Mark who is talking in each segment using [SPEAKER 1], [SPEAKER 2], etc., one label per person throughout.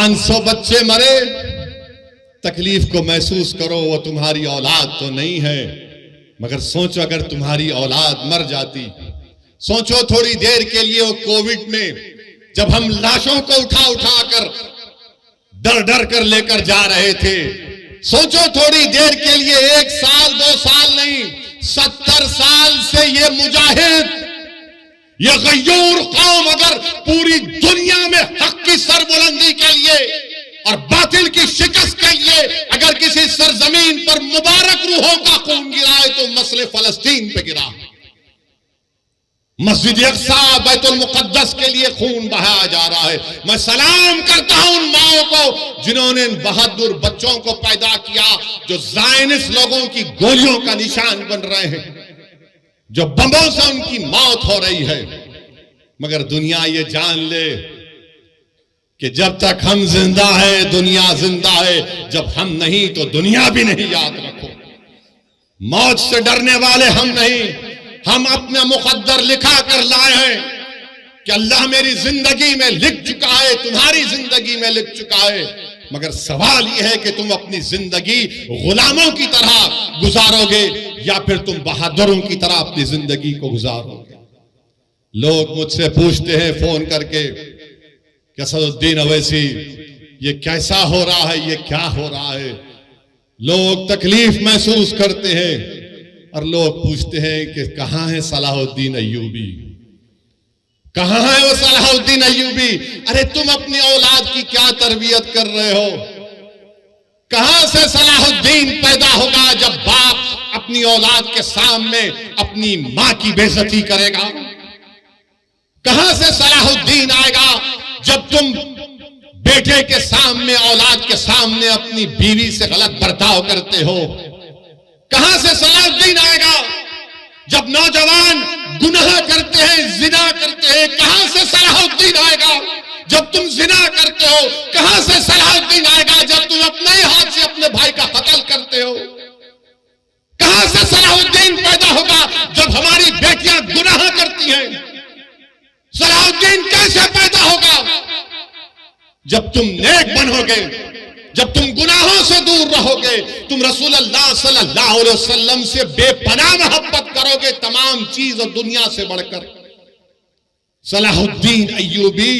[SPEAKER 1] 500 बच्चे मरे, तकलीफ को महसूस करो, वो तुम्हारी औलाद तो नहीं है, मगर सोचो अगर तुम्हारी औलाद मर जाती। सोचो थोड़ी देर के लिए वो कोविड में जब हम लाशों को उठा उठा कर डर डर कर लेकर जा रहे थे, सोचो थोड़ी देर के लिए, 1 साल 2 साल नहीं, 70 साल से ये मुजाहिद, ये गय्यूर कौम अगर पूरी दुनिया में हक की सरबुलंदी के लिए और बातिल की शिकस्त के लिए अगर किसी सरजमीन पर मुबारक रूहों का खून गिरा है तो मसले फलस्तीन पे गिरा। मस्जिद अक्सा बैतुल मुक़द्दस के लिए खून बहाया जा रहा है। मैं सलाम करता हूं उन माओं को जिन्होंने इन बहादुर बच्चों को पैदा किया, जो ज़ायनिस्ट लोगों की गोलियों का निशान बन रहे हैं, जो बमों से उनकी मौत हो रही है। मगर दुनिया ये जान ले कि जब तक हम जिंदा है दुनिया जिंदा है, जब हम नहीं तो दुनिया भी नहीं। याद रखो, मौत से डरने वाले हम नहीं, हम अपना मुकद्दर लिखा कर लाए हैं कि अल्लाह मेरी जिंदगी में लिख चुका है, तुम्हारी जिंदगी में लिख चुका है। मगर सवाल यह है कि तुम अपनी जिंदगी गुलामों की तरह गुजारोगे या फिर तुम बहादुरों की तरह अपनी जिंदगी को गुजारोगे। लोग मुझसे पूछते हैं फोन करके कि असदुद्दीन अवैसी ये कैसा हो रहा है, ये क्या हो रहा है। लोग तकलीफ महसूस करते हैं और लोग पूछते हैं कि कहां है सलाहुद्दीन अय्यूबी, कहां है वो सलाहुद्दीन अय्यूबी। अरे तुम अपनी औलाद की क्या तरबियत कर रहे हो? कहां से सलाहुद्दीन पैदा होगा जब बाप अपनी औलाद के सामने अपनी मां की बेइज्जती करेगा? कहां से सलाहुद्दीन आएगा जब तुम बेटे के सामने, औलाद के सामने अपनी बीवी से गलत बर्ताव करते हो? कहां से सलाहुद्दीन आएगा जब नौजवान गुनाह करते हैं, जिना करते हैं? कहां से सलाहुद्दीन आएगा जब तुम जिना करते हो? कहां से सलाहुद्दीन आएगा जब तुम अपने ही हाथ से अपने भाई का कत्ल करते हो? कहां से सलाहुद्दीन पैदा होगा जब हमारी बेटियां गुनाह करती हैं? सलाहुद्दीन कैसे पैदा होगा? जब तुम नेक बनोगे, जब तुम गुनाहों से दूर रहोगे, तुम रसूलुल्लाह सल्लल्लाहु अलैहि वसल्लम से बेपनाह मोहब्बत करोगे, तमाम चीज और दुनिया से बढ़कर। सलाहुद्दीन अय्यूबी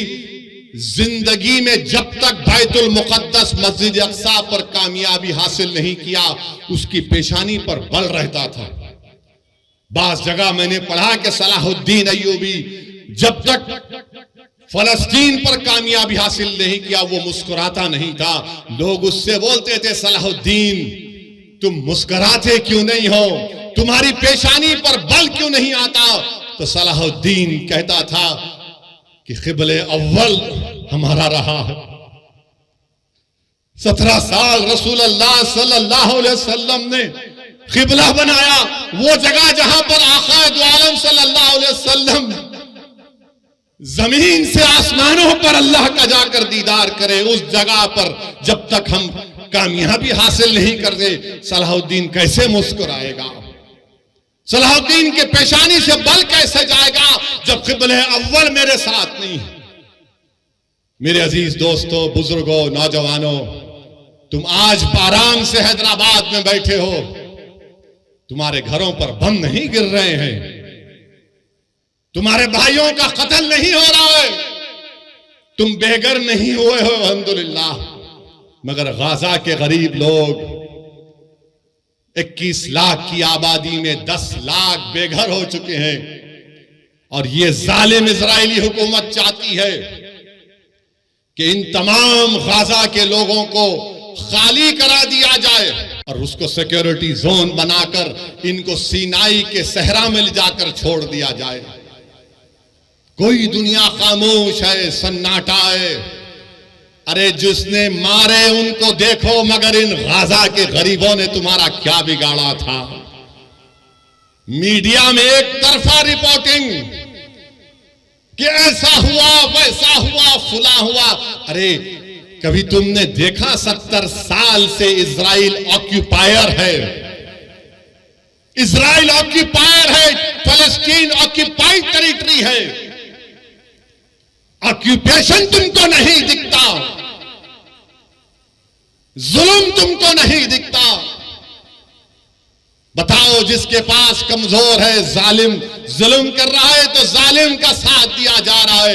[SPEAKER 1] जिंदगी में जब तक बैतुल मुक़द्दस मस्जिद अक्सा पर कामयाबी हासिल नहीं किया, उसकी पेशानी पर बल रहता था। बास जगह मैंने पढ़ा कि सलाहुद्दीन अय्यूबी जब तक फलस्तीन पर कामयाबी हासिल नहीं किया वो मुस्कुराता नहीं था। लोग उससे बोलते थे, सलाहुद्दीन तुम मुस्कुराते क्यों नहीं हो, तुम्हारी पेशानी पर बल क्यों नहीं आता? तो सलाहुद्दीन कहता था कि क़िबले अव्वल हमारा रहा है। 17 साल रसूलुल्लाह सल्लल्लाहु अलैहि वसल्लम ने क़िबला बनाया, वो जगह जहां पर आका दो आलम सल्लल्लाहु अलैहि वसल्लम जमीन से आसमानों पर अल्लाह का जाकर दीदार करे, उस जगह पर जब तक हम कामयाबी हासिल नहीं करते, सलाहुद्दीन कैसे मुस्कुराएगा? सलाहुद्दीन के पेशानी से बल कैसे जाएगा जब क़िबले अव्वल मेरे साथ नहीं? मेरे अजीज दोस्तों, बुजुर्गों, नौजवानों, तुम आज आराम से हैदराबाद में बैठे हो, तुम्हारे घरों पर बम नहीं गिर रहे हैं, तुम्हारे भाइयों का कत्ल नहीं हो रहा है, तुम बेघर नहीं हुए हो अल्हम्दुलिल्लाह। मगर गाजा के गरीब लोग 21 लाख की आबादी में 10 लाख बेघर हो चुके हैं। और ये जालिम इजरायली हुकूमत चाहती है कि इन तमाम गाजा के लोगों को खाली करा दिया जाए और उसको सिक्योरिटी जोन बनाकर इनको सीनाई के सहरा में ले जाकर छोड़ दिया जाए। कोई दुनिया खामोश है, सन्नाटा है। अरे जिसने मारे उनको देखो, मगर इन गाजा के गरीबों ने तुम्हारा क्या बिगाड़ा था? मीडिया में एक तरफा रिपोर्टिंग कि ऐसा हुआ, वैसा हुआ, फुला हुआ। अरे कभी तुमने देखा 70 साल से इजराइल ऑक्यूपायर है, इजराइल ऑक्यूपायर है, फलस्तीन ऑक्यूपाइड टेरिटरी है। ऑक्यूपेशन तुमको नहीं दिखता, जुल्म तुमको नहीं दिखता। बताओ, जिसके पास कमजोर है, जालिम जुल्म कर रहा है तो जालिम का साथ दिया जा रहा है।